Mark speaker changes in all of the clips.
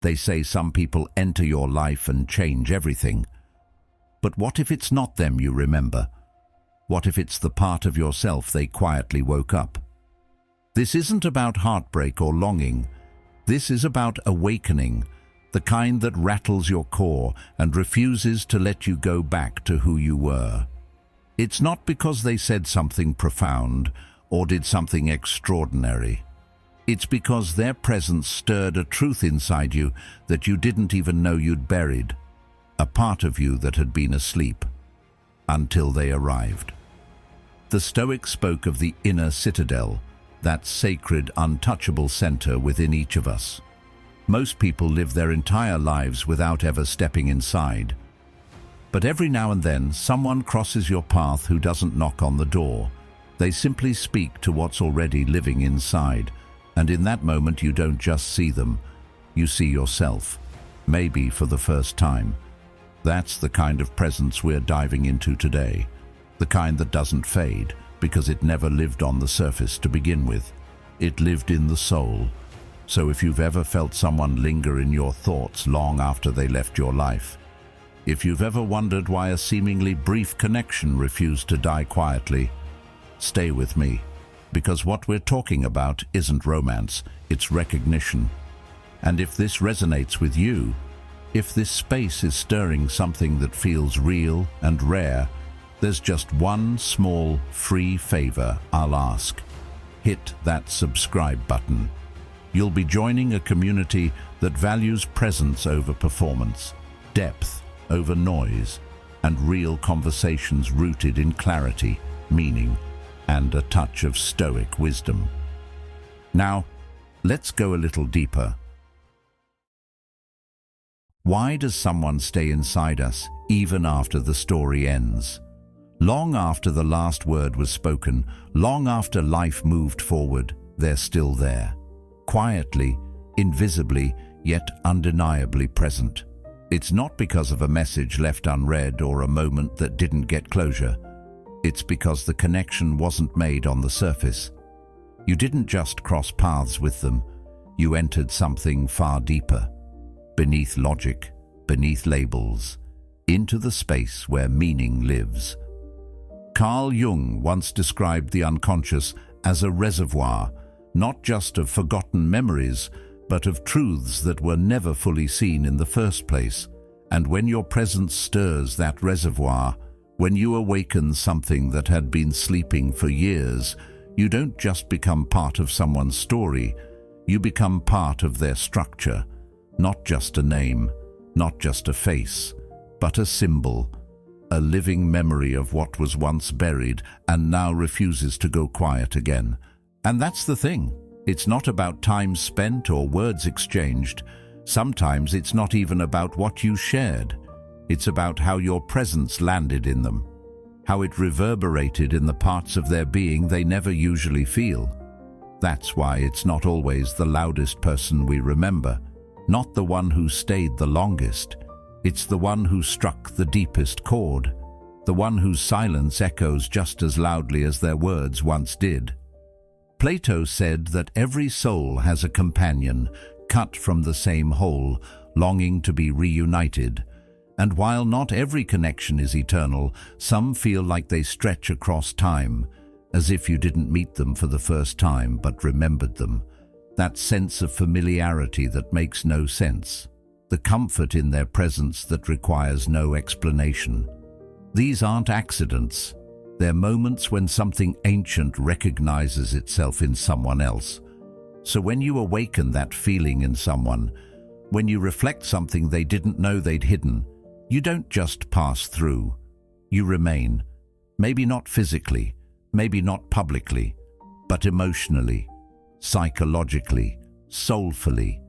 Speaker 1: They say some people enter your life and change everything. But what if it's not them you remember? What if it's the part of yourself they quietly woke up? This isn't about heartbreak or longing. This is about awakening, the kind that rattles your core and refuses to let you go back to who you were. It's not because they said something profound or did something extraordinary. It's because their presence stirred a truth inside you that you didn't even know you'd buried, a part of you that had been asleep, until they arrived. The Stoics spoke of the inner citadel, that sacred, untouchable center within each of us. Most people live their entire lives without ever stepping inside. But every now and then, someone crosses your path who doesn't knock on the door. They simply speak to what's already living inside. And in that moment, you don't just see them, you see yourself, maybe for the first time. That's the kind of presence we're diving into today. The kind that doesn't fade, because it never lived on the surface to begin with. It lived in the soul. So if you've ever felt someone linger in your thoughts long after they left your life, if you've ever wondered why a seemingly brief connection refused to die quietly, stay with me, because what we're talking about isn't romance, it's recognition. And if this resonates with you, if this space is stirring something that feels real and rare, there's just one small, free favor I'll ask. Hit that subscribe button. You'll be joining a community that values presence over performance, depth over noise, and real conversations rooted in clarity, meaning, and a touch of Stoic wisdom. Now, let's go a little deeper. Why does someone stay inside us even after the story ends? Long after the last word was spoken, long after life moved forward, they're still there. Quietly, invisibly, yet undeniably present. It's not because of a message left unread or a moment that didn't get closure. It's because the connection wasn't made on the surface. You didn't just cross paths with them, you entered something far deeper. Beneath logic, beneath labels, into the space where meaning lives. Carl Jung once described the unconscious as a reservoir, not just of forgotten memories, but of truths that were never fully seen in the first place. And when your presence stirs that reservoir, when you awaken something that had been sleeping for years, you don't just become part of someone's story, you become part of their structure. Not just a name, not just a face, but a symbol, a living memory of what was once buried and now refuses to go quiet again. And that's the thing. It's not about time spent or words exchanged. Sometimes it's not even about what you shared. It's about how your presence landed in them, how it reverberated in the parts of their being they never usually feel. That's why it's not always the loudest person we remember, not the one who stayed the longest. It's the one who struck the deepest chord, the one whose silence echoes just as loudly as their words once did. Plato said that every soul has a companion, cut from the same whole, longing to be reunited. And while not every connection is eternal, some feel like they stretch across time, as if you didn't meet them for the first time but remembered them. That sense of familiarity that makes no sense. The comfort in their presence that requires no explanation. These aren't accidents. They're moments when something ancient recognizes itself in someone else. So when you awaken that feeling in someone, when you reflect something they didn't know they'd hidden, you don't just pass through. You remain. Maybe not physically, maybe not publicly, but emotionally, psychologically, soulfully.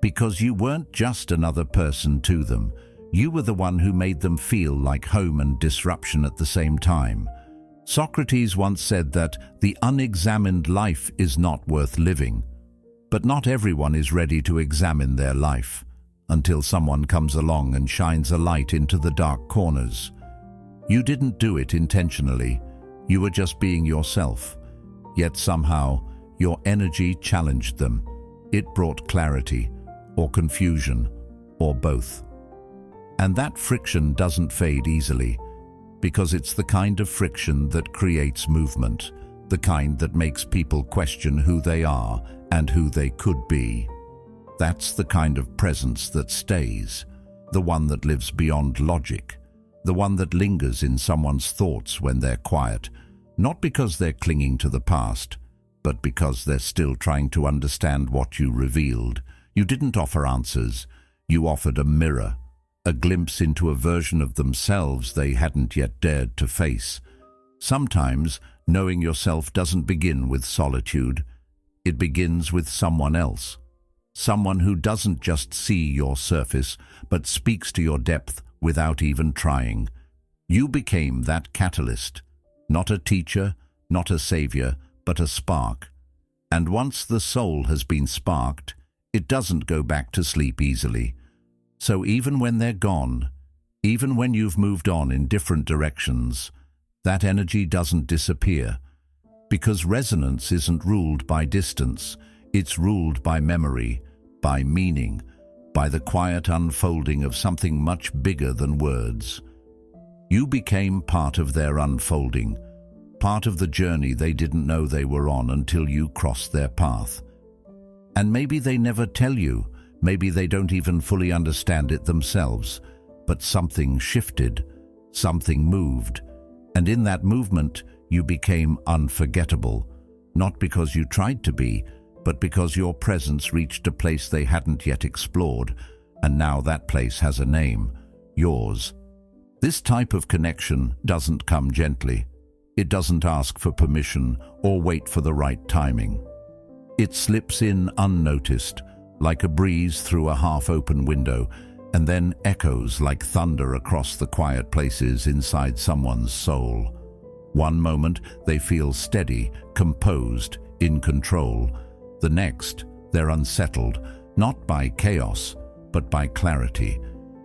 Speaker 1: Because you weren't just another person to them. You were the one who made them feel like home and disruption at the same time. Socrates once said that the unexamined life is not worth living. But not everyone is ready to examine their life until someone comes along and shines a light into the dark corners. You didn't do it intentionally. You were just being yourself. Yet somehow, your energy challenged them. It brought clarity, or confusion, or both. And that friction doesn't fade easily, because it's the kind of friction that creates movement, the kind that makes people question who they are and who they could be. That's the kind of presence that stays, the one that lives beyond logic, the one that lingers in someone's thoughts when they're quiet, not because they're clinging to the past, but because they're still trying to understand what you revealed. You didn't offer answers, you offered a mirror, a glimpse into a version of themselves they hadn't yet dared to face. Sometimes, knowing yourself doesn't begin with solitude. It begins with someone else. Someone who doesn't just see your surface, but speaks to your depth without even trying. You became that catalyst, not a teacher, not a savior, but a spark. And once the soul has been sparked, it doesn't go back to sleep easily. So even when they're gone, even when you've moved on in different directions, that energy doesn't disappear. Because resonance isn't ruled by distance, it's ruled by memory, by meaning, by the quiet unfolding of something much bigger than words. You became part of their unfolding, part of the journey they didn't know they were on until you crossed their path. And maybe they never tell you, maybe they don't even fully understand it themselves, but something shifted, something moved, and in that movement you became unforgettable, not because you tried to be, but because your presence reached a place they hadn't yet explored, and now that place has a name, yours. This type of connection doesn't come gently. It doesn't ask for permission or wait for the right timing. It slips in unnoticed, like a breeze through a half-open window, and then echoes like thunder across the quiet places inside someone's soul. One moment, they feel steady, composed, in control. The next, they're unsettled, not by chaos, but by clarity,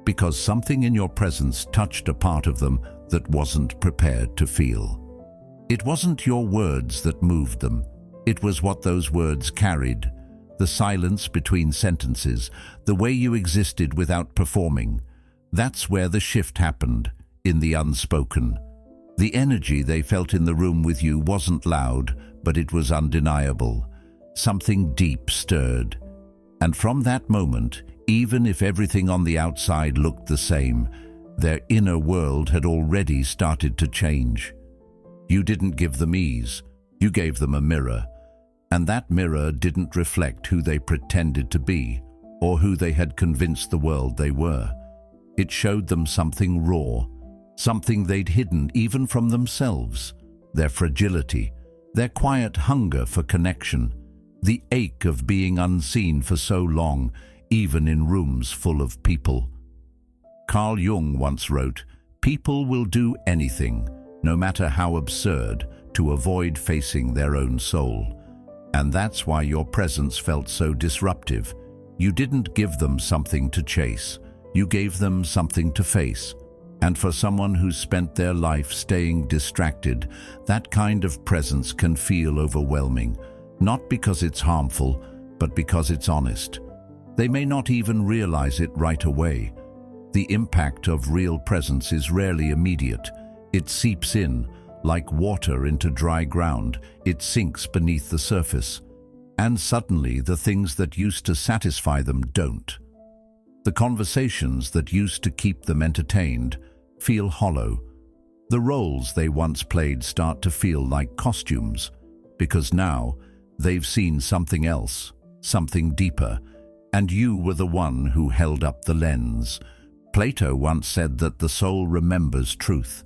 Speaker 1: because something in your presence touched a part of them that wasn't prepared to feel. It wasn't your words that moved them. It was what those words carried, the silence between sentences, the way you existed without performing. That's where the shift happened, in the unspoken. The energy they felt in the room with you wasn't loud, but it was undeniable. Something deep stirred. And from that moment, even if everything on the outside looked the same, their inner world had already started to change. You didn't give them ease, you gave them a mirror. And that mirror didn't reflect who they pretended to be, or who they had convinced the world they were. It showed them something raw, something they'd hidden even from themselves, their fragility, their quiet hunger for connection, the ache of being unseen for so long, even in rooms full of people. Carl Jung once wrote, "People will do anything, no matter how absurd, to avoid facing their own soul." And that's why your presence felt so disruptive. You didn't give them something to chase, you gave them something to face. And for someone who's spent their life staying distracted, that kind of presence can feel overwhelming, not because it's harmful, but because it's honest. They may not even realize it right away. The impact of real presence is rarely immediate. It seeps in, like water into dry ground. It sinks beneath the surface. And suddenly the things that used to satisfy them don't. The conversations that used to keep them entertained feel hollow. The roles they once played start to feel like costumes, because now they've seen something else, something deeper, and you were the one who held up the lens. Plato once said that the soul remembers truth.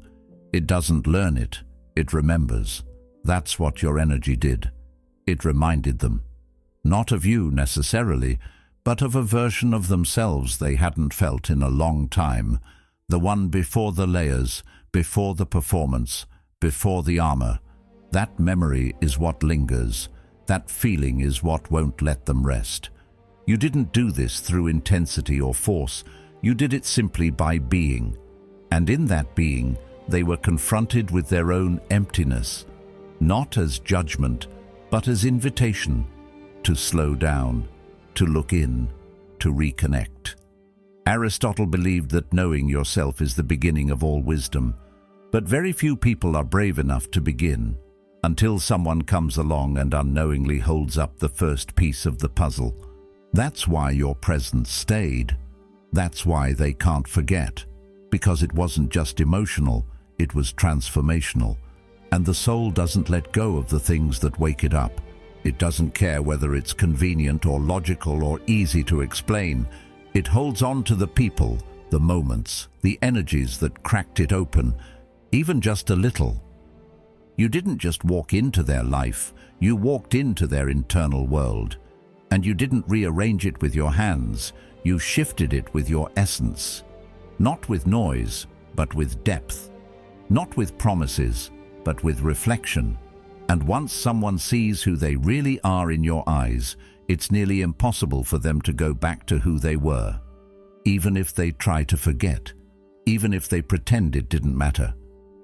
Speaker 1: It doesn't learn it, it remembers. That's what your energy did. It reminded them, not of you necessarily, but of a version of themselves they hadn't felt in a long time, the one before the layers, before the performance, before the armor. That memory is what lingers. That feeling is what won't let them rest. You didn't do this through intensity or force. You did it simply by being. And in that being, they were confronted with their own emptiness, not as judgment, but as invitation to slow down, to look in, to reconnect. Aristotle believed that knowing yourself is the beginning of all wisdom, but very few people are brave enough to begin until someone comes along and unknowingly holds up the first piece of the puzzle. That's why your presence stayed. That's why they can't forget, because it wasn't just emotional, it was transformational. And the soul doesn't let go of the things that wake it up. It doesn't care whether it's convenient or logical or easy to explain. It holds on to the people, the moments, the energies that cracked it open, even just a little. You didn't just walk into their life, you walked into their internal world. And you didn't rearrange it with your hands, you shifted it with your essence. Not with noise, but with depth. Not with promises, but with reflection. And once someone sees who they really are in your eyes, it's nearly impossible for them to go back to who they were. Even if they try to forget, even if they pretend it didn't matter.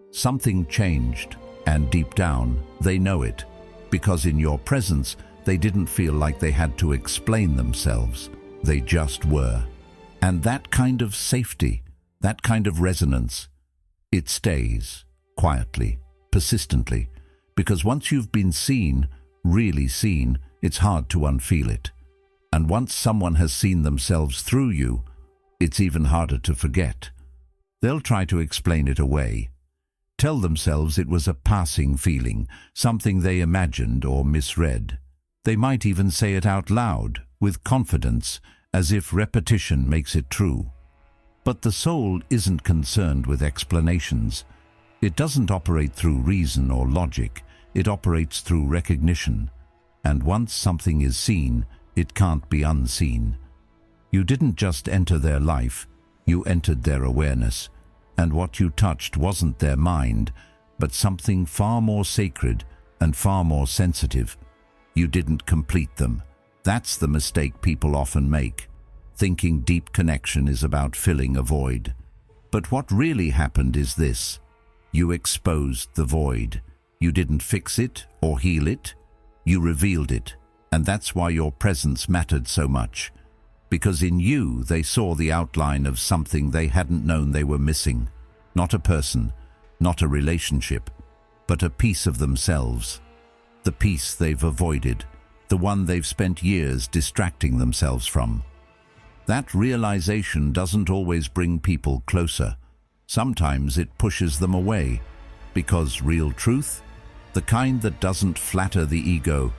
Speaker 1: Something changed, and deep down, they know it, because in your presence, they didn't feel like they had to explain themselves. They just were. And that kind of safety, that kind of resonance, it stays quietly, persistently, because once you've been seen, really seen, it's hard to unfeel it. And once someone has seen themselves through you, it's even harder to forget. They'll try to explain it away, tell themselves it was a passing feeling, something they imagined or misread. They might even say it out loud, with confidence, as if repetition makes it true. But the soul isn't concerned with explanations. It doesn't operate through reason or logic, it operates through recognition. And once something is seen, it can't be unseen. You didn't just enter their life, you entered their awareness. And what you touched wasn't their mind, but something far more sacred and far more sensitive. You didn't complete them. That's the mistake people often make, thinking deep connection is about filling a void. But what really happened is this. You exposed the void. You didn't fix it or heal it. You revealed it. And that's why your presence mattered so much. Because in you, they saw the outline of something they hadn't known they were missing. Not a person, not a relationship, but a piece of themselves. The piece they've avoided, the one they've spent years distracting themselves from. That realization doesn't always bring people closer. Sometimes it pushes them away, because real truth, the kind that doesn't flatter the ego,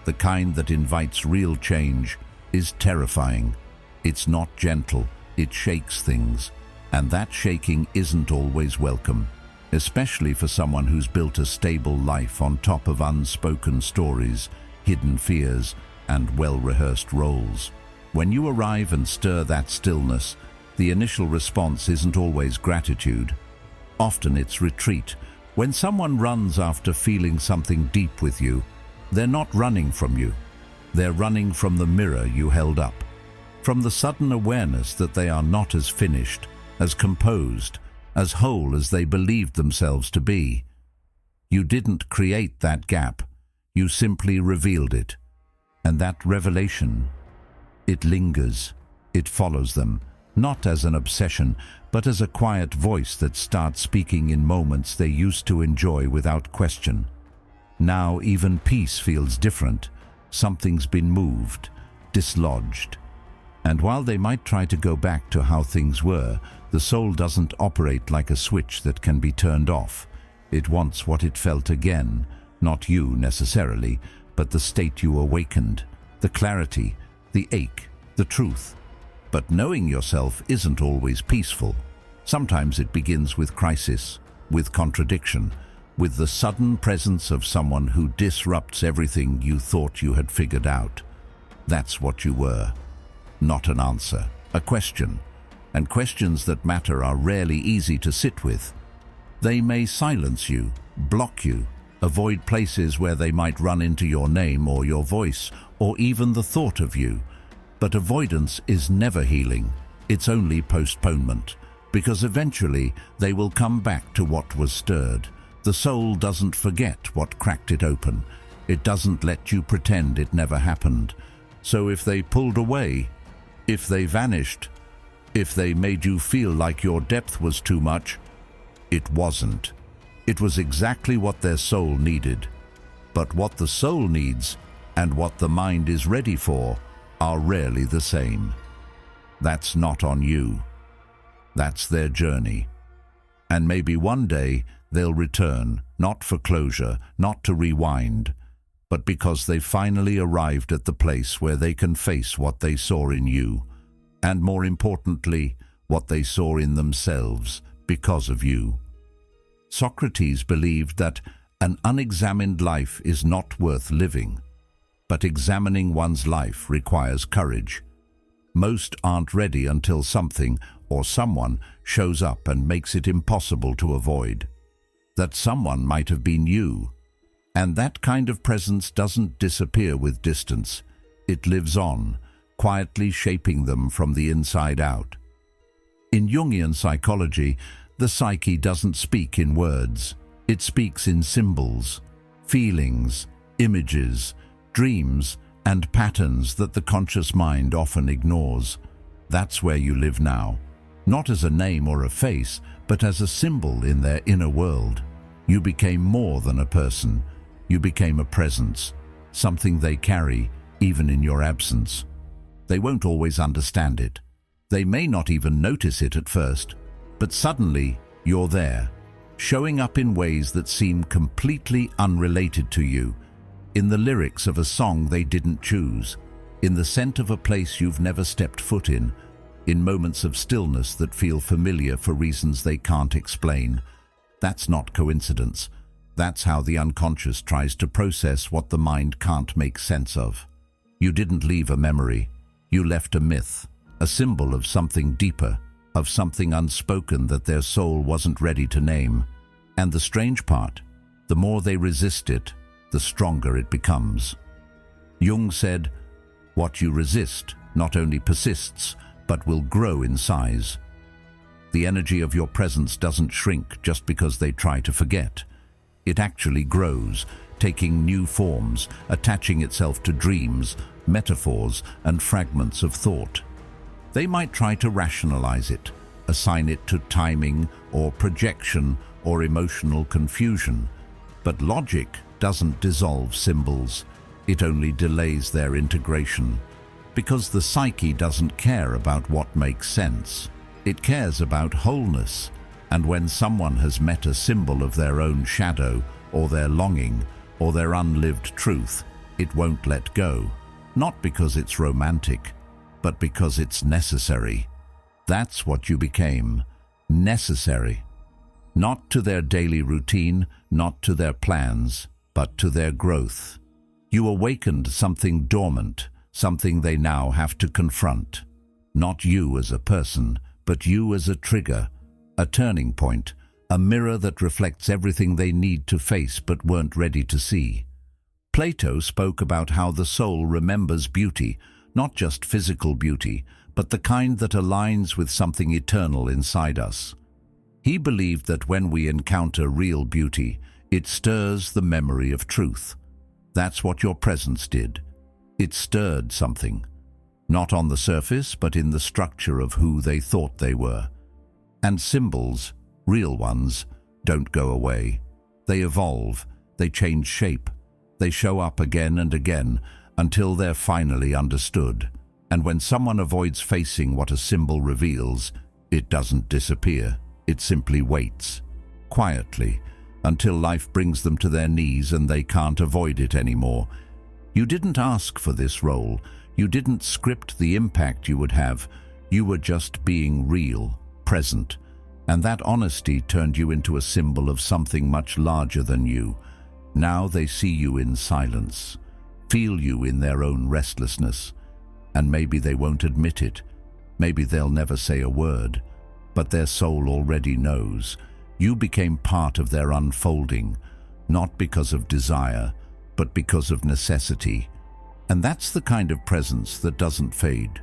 Speaker 1: the kind that invites real change, is terrifying. It's not gentle, it shakes things, and that shaking isn't always welcome, especially for someone who's built a stable life on top of unspoken stories, hidden fears, and well-rehearsed roles. When you arrive and stir that stillness, the initial response isn't always gratitude. Often it's retreat. When someone runs after feeling something deep with you, they're not running from you. They're running from the mirror you held up, from the sudden awareness that they are not as finished, as composed, as whole as they believed themselves to be. You didn't create that gap. You simply revealed it. And that revelation, it lingers. It follows them, not as an obsession, but as a quiet voice that starts speaking in moments they used to enjoy without question. Now even peace feels different. Something's been moved, dislodged. And while they might try to go back to how things were, the soul doesn't operate like a switch that can be turned off. It wants what it felt again, not you necessarily, but the state you awakened, the clarity, the ache, the truth. But knowing yourself isn't always peaceful. Sometimes it begins with crisis, with contradiction, with the sudden presence of someone who disrupts everything you thought you had figured out. That's what you were. Not an answer, a question. And questions that matter are rarely easy to sit with. They may silence you, block you, avoid places where they might run into your name or your voice, or even the thought of you. But avoidance is never healing. It's only postponement, because eventually they will come back to what was stirred. The soul doesn't forget what cracked it open. It doesn't let you pretend it never happened. So if they pulled away, If they vanished, if they made you feel like your depth was too much, it wasn't. It was exactly what their soul needed. But what the soul needs and what the mind is ready for are rarely the same. That's not on you. That's their journey. And maybe one day they'll return, not for closure, not to rewind, but because they finally arrived at the place where they can face what they saw in you, and more importantly, what they saw in themselves because of you. Socrates believed that an unexamined life is not worth living, but examining one's life requires courage. Most aren't ready until something or someone shows up and makes it impossible to avoid. That someone might have been you. And that kind of presence doesn't disappear with distance. It lives on, quietly shaping them from the inside out. In Jungian psychology, the psyche doesn't speak in words. It speaks in symbols, feelings, images, dreams, and patterns that the conscious mind often ignores. That's where you live now. Not as a name or a face, but as a symbol in their inner world. You became more than a person. You became a presence, something they carry, even in your absence. They won't always understand it. They may not even notice it at first, but suddenly you're there, showing up in ways that seem completely unrelated to you, in the lyrics of a song they didn't choose, in the scent of a place you've never stepped foot in moments of stillness that feel familiar for reasons they can't explain. That's not coincidence. That's how the unconscious tries to process what the mind can't make sense of. You didn't leave a memory. You left a myth, a symbol of something deeper, of something unspoken that their soul wasn't ready to name. And the strange part, the more they resist it, the stronger it becomes. Jung said, "What you resist not only persists, but will grow in size." The energy of your presence doesn't shrink just because they try to forget. It actually grows, taking new forms, attaching itself to dreams, metaphors, and fragments of thought. They might try to rationalize it, assign it to timing or projection or emotional confusion. But logic doesn't dissolve symbols. It only delays their integration. Because the psyche doesn't care about what makes sense. It cares about wholeness. And when someone has met a symbol of their own shadow, or their longing, or their unlived truth, it won't let go. Not because it's romantic, but because it's necessary. That's what you became. Necessary. Not to their daily routine, not to their plans, but to their growth. You awakened something dormant, something they now have to confront. Not you as a person, but you as a trigger, a turning point, a mirror that reflects everything they need to face but weren't ready to see. Plato spoke about how the soul remembers beauty, not just physical beauty, but the kind that aligns with something eternal inside us. He believed that when we encounter real beauty, it stirs the memory of truth. That's what your presence did. It stirred something. Not on the surface, but in the structure of who they thought they were. And symbols, real ones, don't go away. They evolve, they change shape, they show up again and again until they're finally understood. And when someone avoids facing what a symbol reveals, it doesn't disappear. It simply waits, quietly, until life brings them to their knees and they can't avoid it anymore. You didn't ask for this role. You didn't script the impact you would have. You were just being real, present. And that honesty turned you into a symbol of something much larger than you. Now they see you in silence, feel you in their own restlessness. And maybe they won't admit it. Maybe they'll never say a word. But their soul already knows. You became part of their unfolding, not because of desire, but because of necessity. And that's the kind of presence that doesn't fade.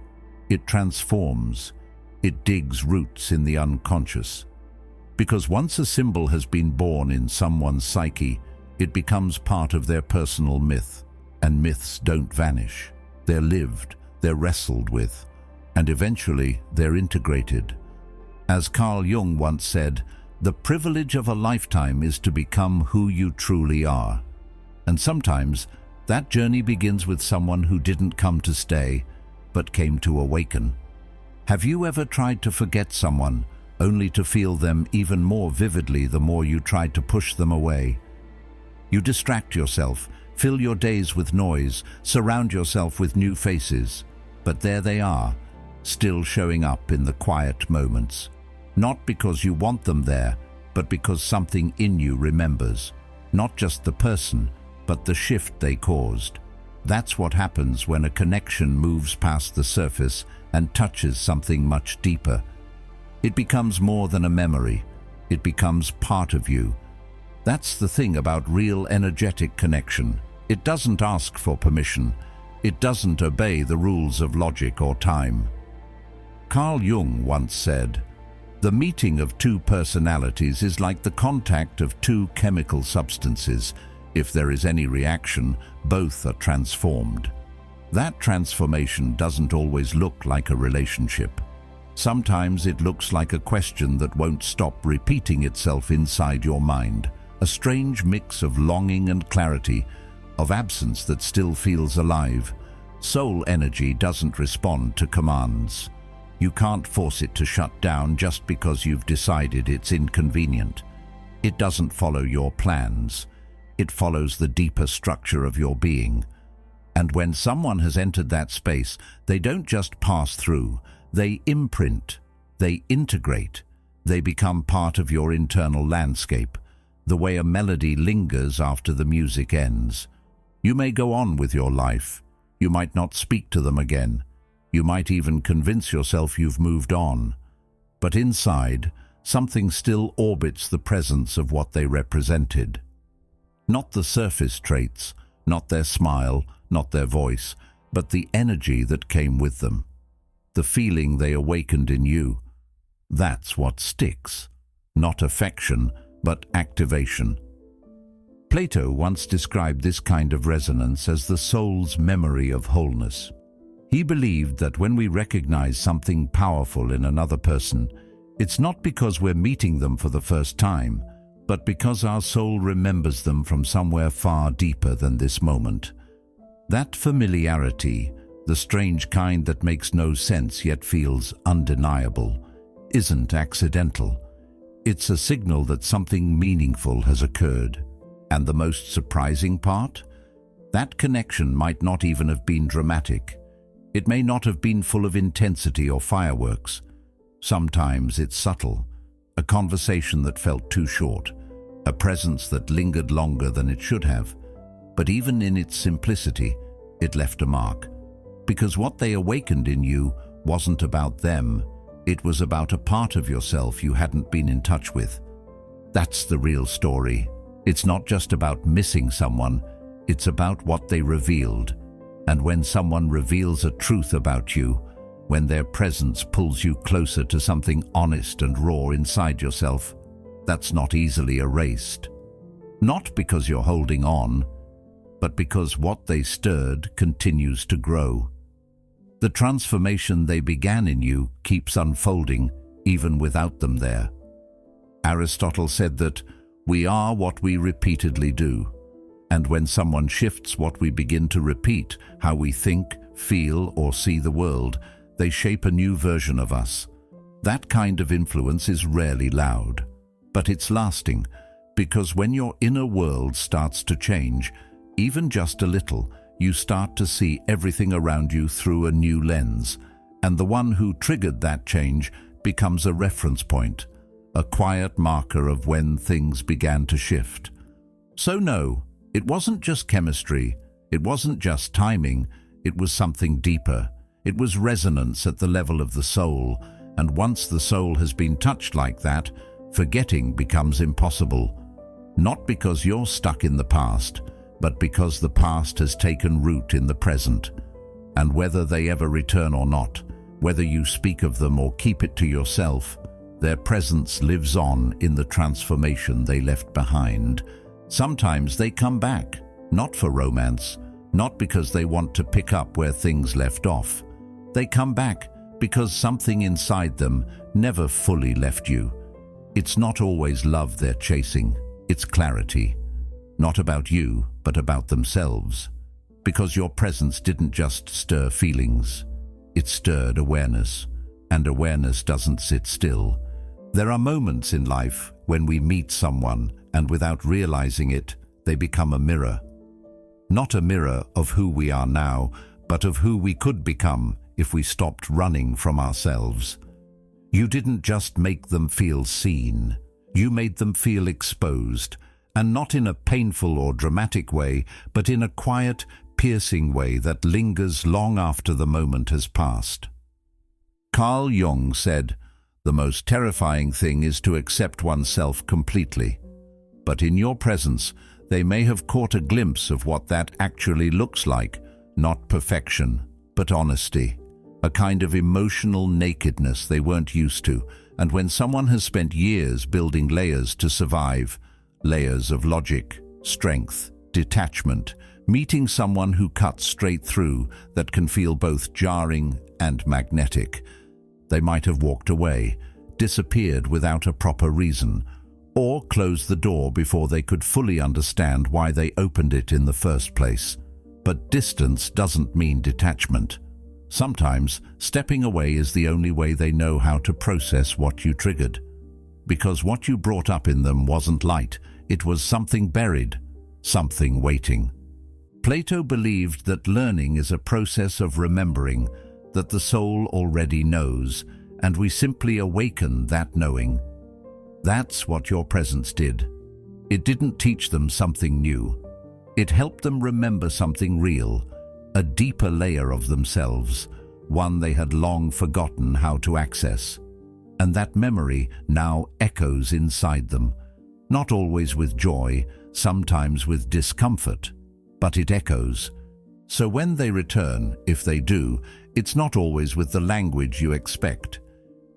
Speaker 1: It transforms. It digs roots in the unconscious. Because once a symbol has been born in someone's psyche, it becomes part of their personal myth. And myths don't vanish. They're lived, they're wrestled with. and eventually they're integrated. As Carl Jung once said, the privilege of a lifetime is to become who you truly are. And sometimes that journey begins with someone who didn't come to stay, but came to awaken. Have you ever tried to forget someone, only to feel them even more vividly the more you tried to push them away? You distract yourself, fill your days with noise, surround yourself with new faces, but there they are, still showing up in the quiet moments. Not because you want them there, but because something in you remembers. Not just the person, but the shift they caused. That's what happens when a connection moves past the surface and touches something much deeper. It becomes more than a memory. It becomes part of you. That's the thing about real energetic connection. It doesn't ask for permission. It doesn't obey the rules of logic or time. Carl Jung once said, "The meeting of two personalities is like the contact of two chemical substances. If there is any reaction, both are transformed." That transformation doesn't always look like a relationship. Sometimes it looks like a question that won't stop repeating itself inside your mind, a strange mix of longing and clarity, of absence that still feels alive. Soul energy doesn't respond to commands. You can't force it to shut down just because you've decided it's inconvenient. It doesn't follow your plans. It follows the deeper structure of your being. And when someone has entered that space, they don't just pass through. They imprint. They integrate. They become part of your internal landscape, the way a melody lingers after the music ends. You may go on with your life. You might not speak to them again. You might even convince yourself you've moved on. But inside, something still orbits the presence of what they represented. Not the surface traits, not their smile, not their voice, but the energy that came with them. The feeling they awakened in you. That's what sticks. Not affection, but activation. Plato once described this kind of resonance as the soul's memory of wholeness. He believed that when we recognize something powerful in another person, it's not because we're meeting them for the first time, but because our soul remembers them from somewhere far deeper than this moment. That familiarity, the strange kind that makes no sense yet feels undeniable, isn't accidental. It's a signal that something meaningful has occurred. And the most surprising part? That connection might not even have been dramatic. It may not have been full of intensity or fireworks. Sometimes it's subtle, a conversation that felt too short, a presence that lingered longer than it should have. But even in its simplicity, it left a mark. Because what they awakened in you wasn't about them. It was about a part of yourself you hadn't been in touch with. That's the real story. It's not just about missing someone, it's about what they revealed. And when someone reveals a truth about you, when their presence pulls you closer to something honest and raw inside yourself, that's not easily erased. Not because you're holding on, but because what they stirred continues to grow. The transformation they began in you keeps unfolding even without them there. Aristotle said that we are what we repeatedly do. And when someone shifts what we begin to repeat, how we think, feel, or see the world, they shape a new version of us. That kind of influence is rarely loud, but it's lasting, because when your inner world starts to change, even just a little, you start to see everything around you through a new lens, and the one who triggered that change becomes a reference point, a quiet marker of when things began to shift. So no, it wasn't just chemistry, it wasn't just timing, it was something deeper. It was resonance at the level of the soul, and once the soul has been touched like that, forgetting becomes impossible. Not because you're stuck in the past, but because the past has taken root in the present. And whether they ever return or not, whether you speak of them or keep it to yourself, their presence lives on in the transformation they left behind. Sometimes they come back, not for romance, not because they want to pick up where things left off. They come back because something inside them never fully left you. It's not always love they're chasing, it's clarity. Not about you, but about themselves. Because your presence didn't just stir feelings, it stirred awareness. And awareness doesn't sit still. There are moments in life when we meet someone and without realizing it, they become a mirror. Not a mirror of who we are now, but of who we could become if we stopped running from ourselves. You didn't just make them feel seen, you made them feel exposed, and not in a painful or dramatic way, but in a quiet, piercing way that lingers long after the moment has passed. Carl Jung said, "The most terrifying thing is to accept oneself completely." But in your presence, they may have caught a glimpse of what that actually looks like, not perfection, but honesty. A kind of emotional nakedness they weren't used to, and when someone has spent years building layers to survive, layers of logic, strength, detachment, meeting someone who cuts straight through that can feel both jarring and magnetic, they might have walked away, disappeared without a proper reason, or closed the door before they could fully understand why they opened it in the first place. But distance doesn't mean detachment. Sometimes stepping away is the only way they know how to process what you triggered. Because what you brought up in them wasn't light, it was something buried, something waiting. Plato believed that learning is a process of remembering, that the soul already knows, and we simply awaken that knowing. That's what your presence did. It didn't teach them something new. It helped them remember something real, a deeper layer of themselves, one they had long forgotten how to access. And that memory now echoes inside them, not always with joy, sometimes with discomfort, but it echoes. So when they return, if they do, it's not always with the language you expect.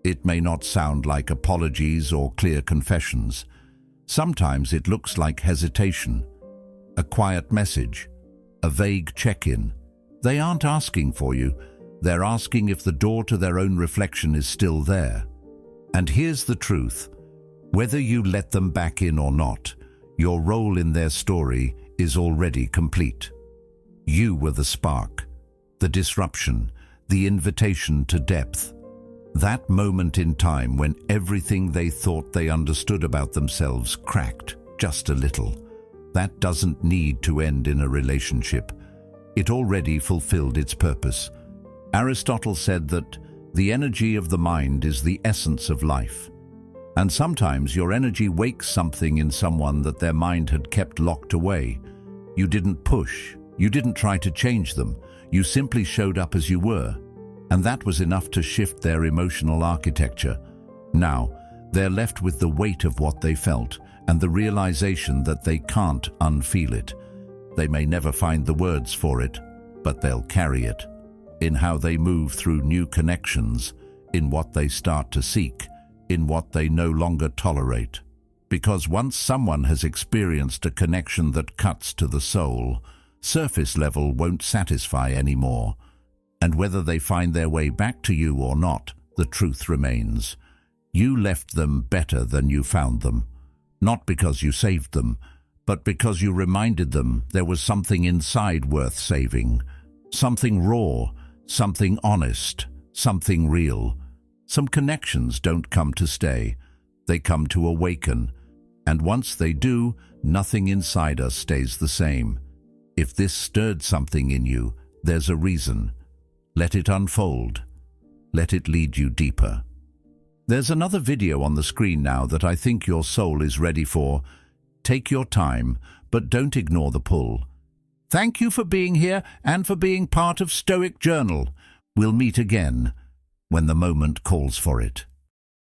Speaker 1: It may not sound like apologies or clear confessions. Sometimes it looks like hesitation, a quiet message, a vague check-in. They aren't asking for you, they're asking if the door to their own reflection is still there. And here's the truth, whether you let them back in or not, your role in their story is already complete. You were the spark, the disruption, the invitation to depth. That moment in time when everything they thought they understood about themselves cracked just a little. That doesn't need to end in a relationship. It already fulfilled its purpose. Aristotle said that the energy of the mind is the essence of life. And sometimes your energy wakes something in someone that their mind had kept locked away. You didn't push, you didn't try to change them, you simply showed up as you were. And that was enough to shift their emotional architecture. Now, they're left with the weight of what they felt and the realization that they can't unfeel it. They may never find the words for it, but they'll carry it. In how they move through new connections, in what they start to seek, in what they no longer tolerate. Because once someone has experienced a connection that cuts to the soul, surface level won't satisfy anymore. And whether they find their way back to you or not, the truth remains. You left them better than you found them. Not because you saved them, but because you reminded them there was something inside worth saving. Something raw, something honest, something real. Some connections don't come to stay. They come to awaken. And once they do, nothing inside us stays the same. If this stirred something in you, there's a reason. Let it unfold. Let it lead you deeper. There's another video on the screen now that I think your soul is ready for. Take your time, but don't ignore the pull. Thank you for being here and for being part of Stoic Journal. We'll meet again when the moment calls for it.